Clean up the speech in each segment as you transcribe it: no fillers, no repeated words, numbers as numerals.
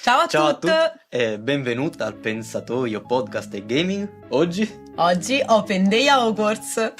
Ciao a Ciao a tutti! tutti e benvenuta al Pensatoio Podcast e Gaming. Oggi Open Day a Hogwarts.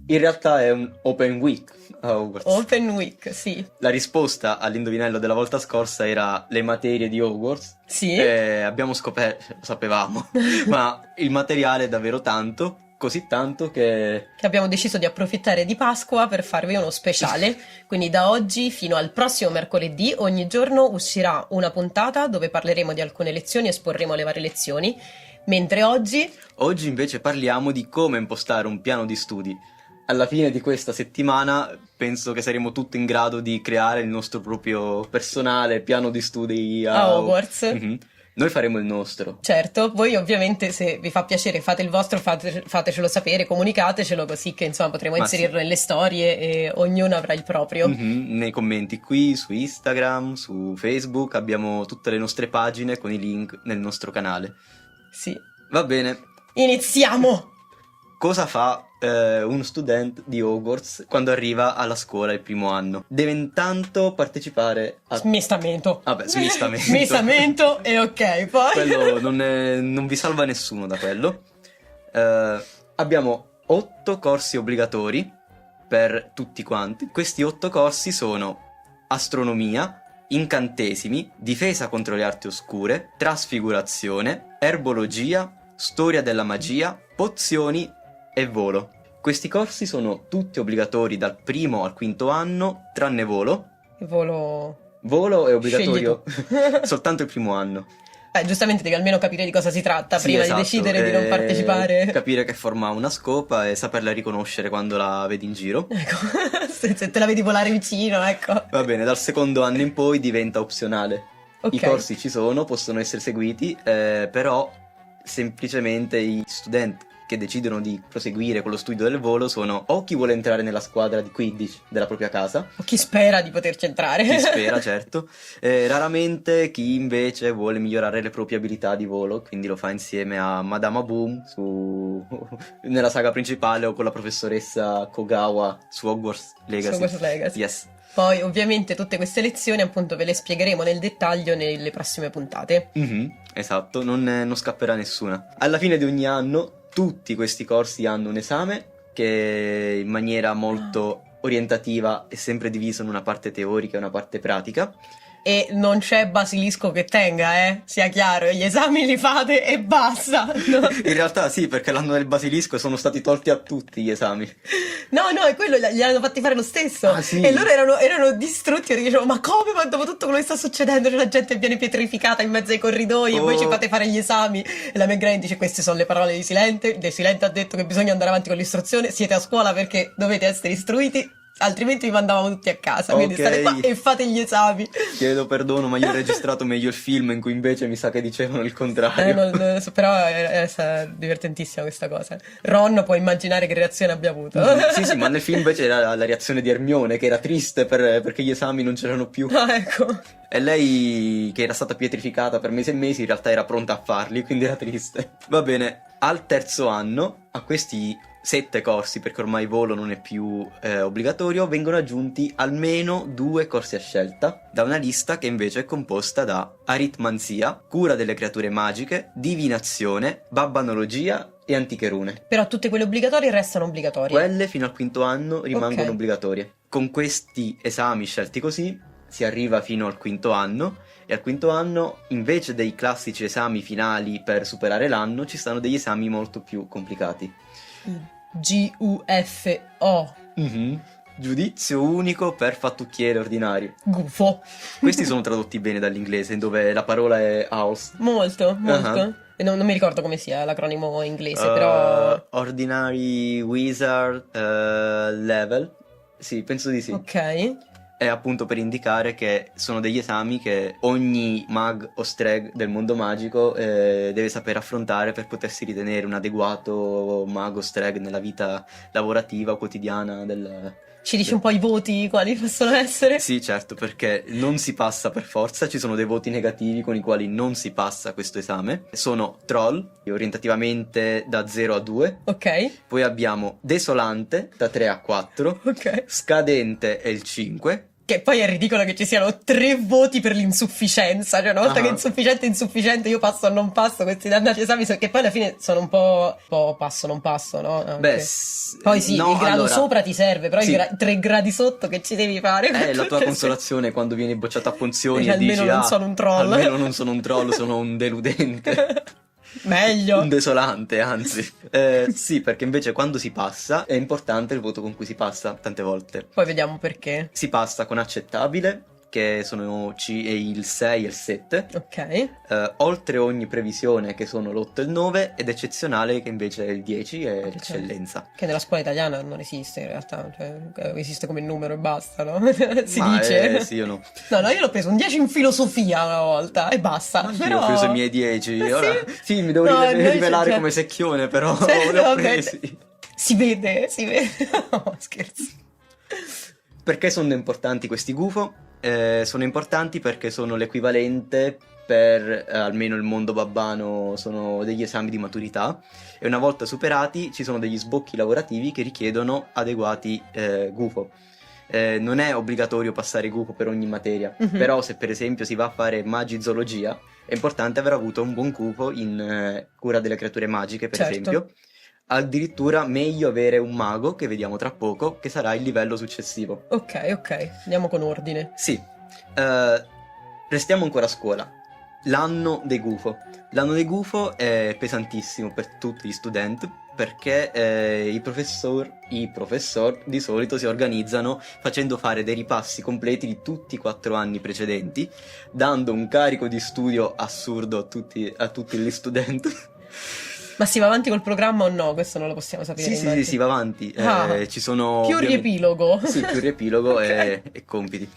In realtà è un Open Week a Hogwarts. Open Week, sì. La risposta all'indovinello della volta scorsa era le materie di Hogwarts. Sì. E abbiamo scoperto, lo sapevamo, ma il materiale è davvero tanto, così tanto che Abbiamo deciso di approfittare di Pasqua per farvi uno speciale. Quindi da oggi fino al prossimo mercoledì ogni giorno uscirà una puntata dove parleremo di alcune lezioni e esporremo le varie lezioni. Mentre oggi invece parliamo di come impostare un piano di studi. Alla fine di questa settimana penso che saremo tutti in grado di creare il nostro proprio personale piano di studi a Hogwarts. Mhm. Noi faremo il nostro. Certo, voi ovviamente se vi fa piacere fate il vostro, fatecelo sapere, comunicatecelo così che insomma potremo Ma inserirlo nelle storie e ognuno avrà il proprio. Nei commenti qui su Instagram, su Facebook, abbiamo tutte le nostre pagine con i link nel nostro canale. Sì. Va bene. Iniziamo! Cosa fa uno studente di Hogwarts quando arriva alla scuola il primo anno? Deve intanto partecipare a... Smistamento. Vabbè, smistamento. Smistamento e ok, poi... Quello non vi salva nessuno da quello. Abbiamo 8 corsi obbligatori per tutti quanti. Questi 8 corsi sono astronomia, incantesimi, difesa contro le arti oscure, trasfigurazione, erbologia, storia della magia, pozioni e volo. Questi corsi sono tutti obbligatori dal primo al quinto anno, tranne volo. Volo... Volo è obbligatorio Scegli tu. soltanto il primo anno. Giustamente devi almeno capire di cosa si tratta Sì, prima esatto, di decidere di non partecipare. Capire che forma ha una scopa e saperla riconoscere quando la vedi in giro. Ecco, se te la vedi volare vicino, ecco. Va bene, dal secondo anno in poi diventa opzionale. Ok. I corsi ci sono, possono essere seguiti, però semplicemente gli studenti che decidono di proseguire con lo studio del volo sono o chi vuole entrare nella squadra di Quidditch della propria casa, O chi spera di poterci entrare. chi spera, certo, raramente chi invece vuole migliorare le proprie abilità di volo, quindi lo fa insieme a Madama Boom nella saga principale o con la professoressa Kogawa su Hogwarts Legacy. Su Hogwarts Legacy. Yes. Poi ovviamente tutte queste lezioni appunto ve le spiegheremo nel dettaglio nelle prossime puntate. Esatto, non scapperà nessuna. Alla fine di ogni anno tutti questi corsi hanno un esame che in maniera molto orientativa è sempre diviso in una parte teorica e una parte pratica. E non c'è basilisco che tenga, sia chiaro, gli esami li fate e basta. No, In realtà sì, perché l'anno del basilisco sono stati tolti a tutti gli esami. no, è quello, gli hanno fatti fare lo stesso. Ah, sì. E loro erano distrutti perché dicevano, ma come? Ma dopo tutto quello che sta succedendo, la gente viene pietrificata in mezzo ai corridoi e voi ci fate fare gli esami. E la McGrane dice, queste sono le parole di Silente. De Silente ha detto che bisogna andare avanti con l'istruzione, siete a scuola perché dovete essere istruiti, altrimenti vi mandavamo tutti a casa. Quindi Ok. state qua e fate gli esami. Chiedo perdono, ma io ho registrato meglio il film in cui invece mi sa che dicevano il contrario. Non so, però è stata divertentissima questa cosa. Ron può immaginare che reazione abbia avuto. Sì, ma nel film invece era la reazione di Hermione, che era triste perché gli esami non c'erano più. Ah, ecco. E lei, che era stata pietrificata per mesi e mesi, in realtà era pronta a farli, quindi era triste. Va bene, al terzo anno, a questi 7 corsi, perché ormai volo non è più obbligatorio, vengono aggiunti almeno 2 corsi a scelta, da una lista che invece è composta da aritmanzia, cura delle creature magiche, divinazione, babbanologia e antiche rune. Però tutte quelle obbligatorie restano obbligatorie. Quelle fino al quinto anno rimangono Ok. obbligatorie. Con questi esami scelti così si arriva fino al quinto anno, e al quinto anno, invece dei classici esami finali per superare l'anno, ci stanno degli esami molto più complicati. GUFO. Giudizio unico per fattucchiere ordinario. Gufo. Questi sono tradotti bene dall'inglese, dove la parola è house. Molto. Uh-huh. E non mi ricordo come sia l'acronimo inglese, però... Ordinary Wizard Level. Sì, penso di sì. Ok. è appunto per indicare che sono degli esami che ogni mag o streg del mondo magico deve saper affrontare per potersi ritenere un adeguato mago o streg nella vita lavorativa o quotidiana Ci dici un po' i voti, quali possono essere? Sì, certo, perché non si passa per forza, ci sono dei voti negativi con i quali non si passa questo esame. Sono Troll, orientativamente da 0 a 2. Ok, Poi abbiamo Desolante, da 3 a 4. ok. Scadente è il 5. Che poi è ridicolo che ci siano 3 voti per l'insufficienza, cioè una volta che è insufficiente io passo o non passo, questi dannati esami, che poi alla fine sono un po' passo non passo, no? Anche. Beh, poi sì, no, il grado allora, sopra ti serve, però sì. i 3 gradi sotto che ci devi fare? È la tua consolazione quando vieni bocciato a Ponzioni Dici, e dici almeno non sono un troll. almeno non sono un troll, sono un deludente. Meglio. Un desolante, anzi. Sì, perché invece quando si passa è importante il voto con cui si passa, tante volte. Poi vediamo perché. Si passa con accettabile, che sono il 6 e il 7. Ok. Oltre ogni previsione, che sono l'8 e il 9, ed eccezionale, che invece è il 10 e l'eccellenza. Che nella scuola italiana non esiste in realtà, cioè esiste come numero e basta, no? Si Ma dice. sì o no? No, io l'ho preso un 10 in filosofia una volta e basta. Anch'io Però... ho preso i miei 10. Sì. Ora, sì, mi devo No, noi rivelare c'è- come secchione, però Cioè, li ho vabbè, presi. Si vede. No, scherzo. Perché sono importanti questi gufo? Sono importanti perché sono l'equivalente per almeno il mondo babbano, sono degli esami di maturità e una volta superati ci sono degli sbocchi lavorativi che richiedono adeguati gufo. Non è obbligatorio passare gufo per ogni materia, Mhm. però se per esempio si va a fare magizologia è importante aver avuto un buon gufo in cura delle creature magiche, per Certo. esempio. Addirittura meglio avere un mago, che vediamo tra poco, che sarà il livello successivo. Ok, andiamo con ordine. Sì, restiamo ancora a scuola. L'anno dei gufo. L'anno dei gufo è pesantissimo per tutti gli studenti perché i professor di solito si organizzano facendo fare dei ripassi completi di tutti i 4 anni precedenti, dando un carico di studio assurdo a tutti gli studenti. Ma si va avanti col programma o no? Questo non lo possiamo sapere. Sì, si va avanti. Ah, Ci sono più ovviamente- riepilogo. Sì, più riepilogo Ok. e compiti.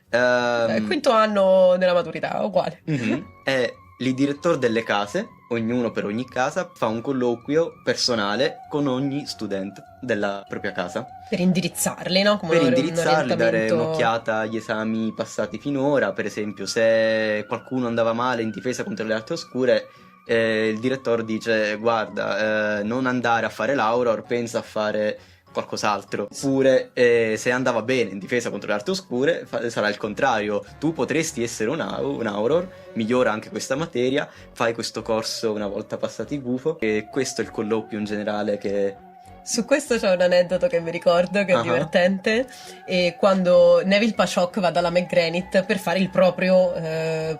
Quinto anno della maturità, uguale. Mhm. E il direttore delle case, ognuno per ogni casa, fa un colloquio personale con ogni studente della propria casa Per indirizzarli, no? Come per un indirizzarli, dare orientamento- un'occhiata agli esami passati finora. Per esempio, se qualcuno andava male in difesa contro le arti oscure, il direttore dice: guarda, non andare a fare l'Auror, pensa a fare qualcos'altro. Oppure se andava bene in difesa contro le arti oscure, sarà il contrario: tu potresti essere un Auror, migliora anche questa materia, fai questo corso una volta passati il gufo. E questo è il colloquio in generale che... Su questo c'è un aneddoto che mi ricordo che è Ah. divertente. E quando Neville Pashok va dalla McGranit per fare il proprio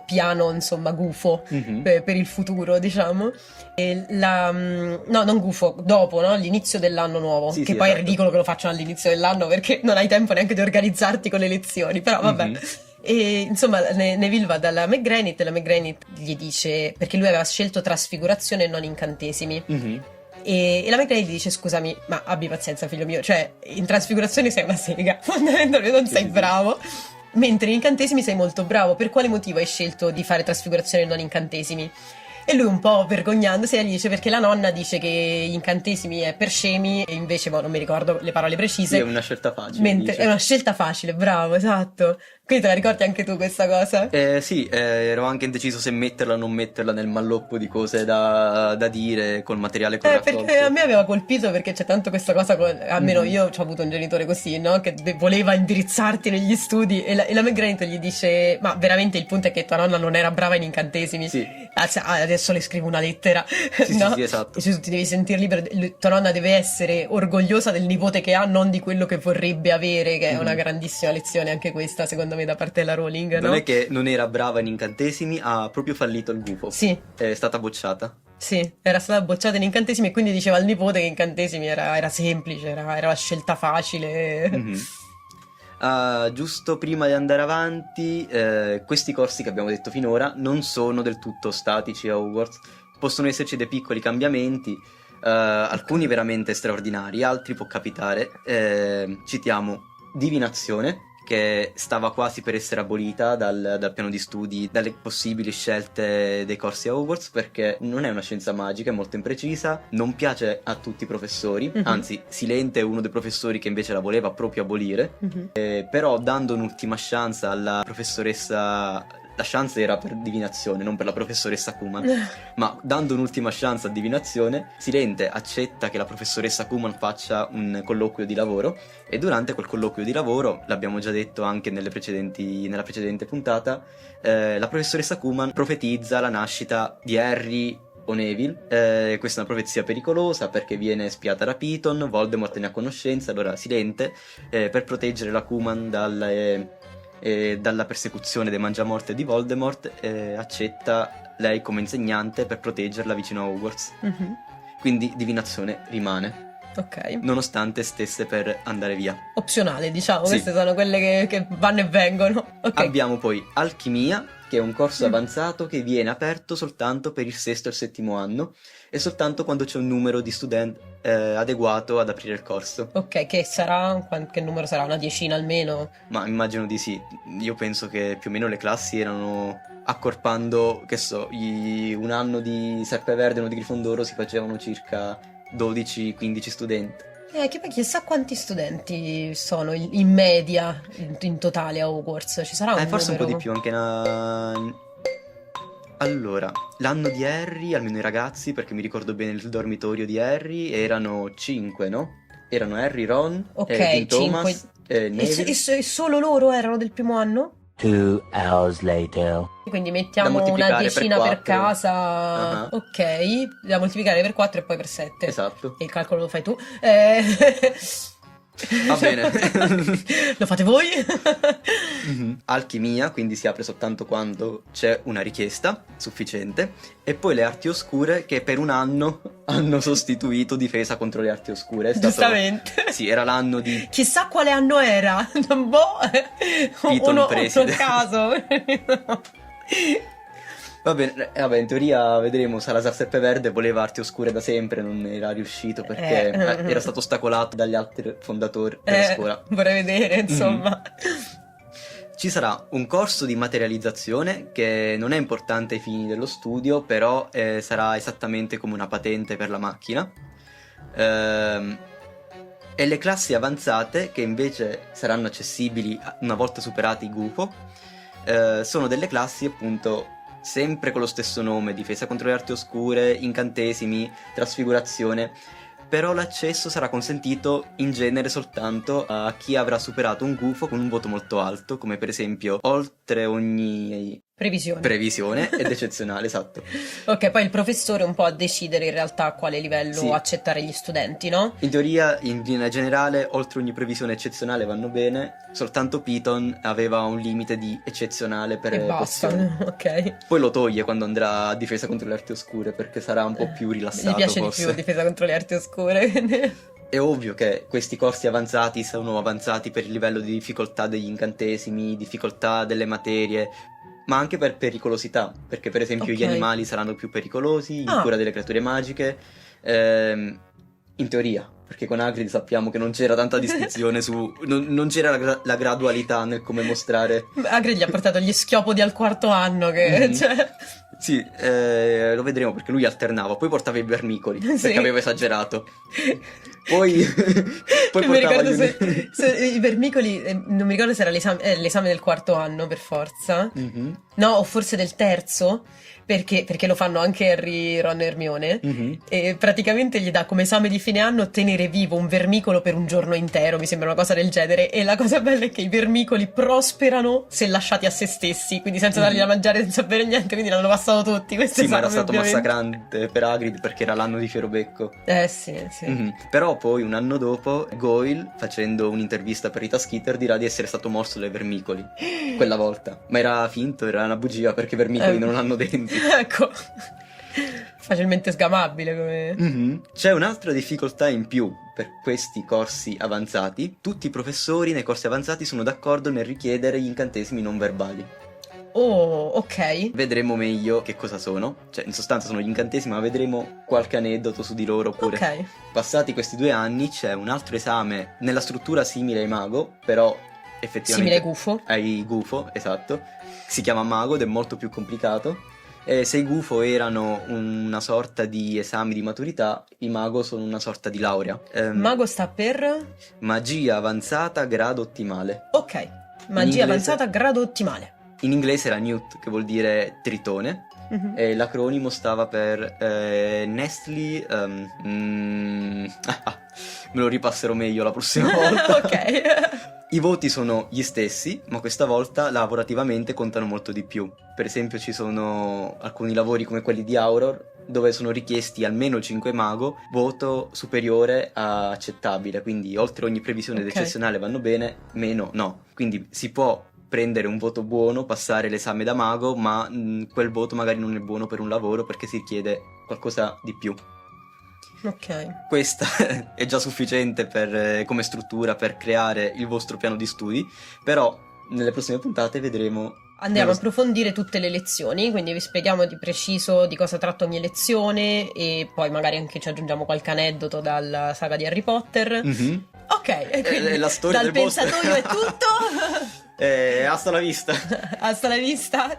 piano, insomma, gufo Mhm. per il futuro, diciamo. E no, non gufo, dopo, no? L'inizio dell'anno nuovo. Sì, che sì, poi è esatto. ridicolo che lo facciano all'inizio dell'anno perché non hai tempo neanche di organizzarti con le lezioni. Però vabbè. Mhm. E insomma, Neville va dalla McGranit e la McGranit gli dice, perché lui aveva scelto trasfigurazione e non incantesimi. Mhm. E la McGranit gli dice: scusami, ma abbi pazienza, figlio mio. Cioè, in trasfigurazione sei una sega, fondamentalmente non Sì, sei sì, sì. bravo. Mentre in incantesimi sei molto bravo. Per quale motivo hai scelto di fare trasfigurazione e non incantesimi? E lui, un po' vergognandosi, gli dice: perché la nonna dice che gli incantesimi è per scemi, e invece, non mi ricordo le parole precise. Sì, è una scelta facile. Mentre dice. è una scelta facile, bravo, esatto. Quindi te la ricordi anche tu questa cosa? Sì, ero anche indeciso se metterla o non metterla nel malloppo di cose da dire col materiale Perché corraccolto. a me aveva colpito perché c'è tanto questa cosa, almeno io ho avuto un genitore così, no? Che voleva indirizzarti negli studi e la McGranit gli dice: ma veramente il punto è che tua nonna non era brava in incantesimi? Sì. Adesso le scrivo una lettera, Sì, no? sì, esatto. E tu ti devi sentire libero, tua nonna deve essere orgogliosa del nipote che ha, non di quello che vorrebbe avere, che è una grandissima lezione anche questa, secondo me, da parte della Rowling, Non no? è che non era brava in incantesimi, ha proprio fallito il gufo. Sì. È stata bocciata. Sì, era stata bocciata in incantesimi e quindi diceva al nipote che incantesimi era semplice, era la scelta facile. Mhm. Giusto prima di andare avanti, questi corsi che abbiamo detto finora non sono del tutto statici a Hogwarts. Possono esserci dei piccoli cambiamenti, alcuni veramente straordinari, altri può capitare. Citiamo divinazione, che stava quasi per essere abolita dal piano di studi, dalle possibili scelte dei corsi a Hogwarts, perché non è una scienza magica, è molto imprecisa, non piace a tutti i professori, anzi Silente è uno dei professori che invece la voleva proprio abolire, però dando un'ultima chance alla professoressa. La chance era per divinazione, non per la professoressa Kuman, ma dando un'ultima chance a divinazione, Silente accetta che la professoressa Kuman faccia un colloquio di lavoro, e durante quel colloquio di lavoro, l'abbiamo già detto anche nella precedente puntata, la professoressa Kuman profetizza la nascita di Harry o Neville. Questa è una profezia pericolosa perché viene spiata da Piton, Voldemort ne ha conoscenza, allora Silente, per proteggere la Kuman dalla persecuzione dei Mangiamorte di Voldemort, accetta lei come insegnante per proteggerla vicino a Hogwarts. Quindi divinazione rimane, Ok. nonostante stesse per andare via. Opzionale, diciamo, Sì. queste sono quelle che vanno e vengono. Ok. Abbiamo poi alchimia, che è un corso avanzato che viene aperto soltanto per il sesto e il settimo anno, e soltanto quando c'è un numero di studenti adeguato ad aprire il corso. Ok, che sarà, che numero sarà? Una decina almeno? Ma immagino di sì. Io penso che più o meno le classi erano, accorpando, che so, un anno di Serpeverde e uno di Grifondoro si facevano circa 12-15 studenti. Che poi chissà quanti studenti sono in media in totale a Hogwarts. Ci sarà un Forse un po' numero? di più, anche Allora, l'anno di Harry, almeno i ragazzi, perché mi ricordo bene il dormitorio di Harry, erano 5, no? Erano Harry, Ron, Ok, Dean Thomas, Neville. E solo loro erano del primo anno? 2 hours later. Quindi Da mettiamo una moltiplicare per decina per 4. casa. Ah. Ok, da moltiplicare per 4 e poi per 7. Esatto. E il calcolo lo fai tu. Va bene. Lo fate voi? Alchimia, quindi si apre soltanto quando c'è una richiesta sufficiente, e poi le arti oscure, che per un anno hanno sostituito difesa contro le arti oscure. È stato- Giustamente. Sì, era l'anno di Chissà quale anno era. Boh, Piton uno preside. a caso. Va bene, in teoria vedremo. Salazar Serpeverde voleva arti oscure da sempre, non era riuscito perché era stato ostacolato dagli altri fondatori della scuola. Vorrei vedere, insomma. Ci sarà un corso di materializzazione che non è importante ai fini dello studio, però sarà esattamente come una patente per la macchina. E le classi avanzate, che invece saranno accessibili una volta superati i GUFO, sono delle classi appunto sempre con lo stesso nome: difesa contro le arti oscure, incantesimi, trasfigurazione. Però l'accesso sarà consentito in genere soltanto a chi avrà superato un gufo con un voto molto alto, come per esempio oltre ogni previsione ed eccezionale, esatto. Ok, poi il professore un po' a decidere in realtà a quale livello Sì. accettare gli studenti, no? In teoria, in linea generale, oltre ogni previsione eccezionale vanno bene, soltanto Piton aveva un limite di eccezionale per E basta, pozioni. ok. Poi lo toglie quando andrà a difesa contro le arti oscure, perché sarà un po' più rilassato, Gli piace forse. di più difesa contro le arti oscure. È ovvio che questi corsi avanzati sono avanzati per il livello di difficoltà degli incantesimi, difficoltà delle materie, ma anche per pericolosità, perché per esempio gli Ok. animali saranno più pericolosi, in Ah. cura delle creature magiche, in teoria, perché con Hagrid sappiamo che non c'era tanta distinzione non c'era la gradualità nel come mostrare. Hagrid gli ha portato gli schiopodi al quarto anno che... Mhm. cioè... Sì, lo vedremo perché lui alternava, poi portava i vermicoli, Sì. perché aveva esagerato. Poi mi portava ricordo gli se i vermicoli, non mi ricordo se era l'esame del quarto anno per forza. Mhm, No, o forse del terzo, perché lo fanno anche Harry, Ron e Hermione. mhm. E praticamente gli dà come esame di fine anno tenere vivo un vermicolo per un giorno intero, mi sembra una cosa del genere. E la cosa bella è che i vermicoli prosperano se lasciati a se stessi, quindi senza dargli da mangiare, senza bere niente, quindi l'hanno passato tutti. Questo Sì, ma era esame, stato ovviamente. massacrante per Hagrid perché era l'anno di Fierobecco. Sì. Mhm. Però poi un anno dopo Goyle, facendo un'intervista per Rita Skeeter, dirà di essere stato morso dai vermicoli quella volta, ma era finto, era una bugia perché i vermicoli non hanno denti. Ecco, facilmente sgamabile come... Mhm. C'è un'altra difficoltà in più per questi corsi avanzati: tutti i professori nei corsi avanzati sono d'accordo nel richiedere gli incantesimi non verbali. Oh, ok. Vedremo meglio che cosa sono, cioè in sostanza sono gli incantesimi, ma vedremo qualche aneddoto su di loro pure. Ok. Passati questi 2 anni c'è un altro esame nella struttura simile ai Mago, però effettivamente Simile ai gufo. ai gufo, esatto. Si chiama mago ed è molto più complicato. E se i gufo erano una sorta di esami di maturità, i mago sono una sorta di laurea. Mago sta per... Magia avanzata grado ottimale. Ok, magia inglese- avanzata grado ottimale. In inglese era Newt, che vuol dire tritone. Mhm. E l'acronimo stava per Nestle. Me lo ripasserò meglio la prossima volta. Ok. I voti sono gli stessi, ma questa volta lavorativamente contano molto di più. Per esempio, ci sono alcuni lavori come quelli di Auror, dove sono richiesti almeno 5 mago, voto superiore a accettabile. Quindi, oltre ogni previsione Ok. eccezionale vanno bene, meno no. Quindi si può prendere un voto buono, passare l'esame da mago, ma quel voto magari non è buono per un lavoro perché si richiede qualcosa di più. Ok. Questa è già sufficiente come struttura per creare il vostro piano di studi, però nelle prossime puntate vedremo... Andiamo a approfondire tutte le lezioni, quindi vi spieghiamo di preciso di cosa tratta ogni lezione e poi magari anche ci aggiungiamo qualche aneddoto dalla saga di Harry Potter. Mhm. Ok, e quindi la storia dal del vostro- pensatoio è tutto. Hasta la vista! Hasta la vista.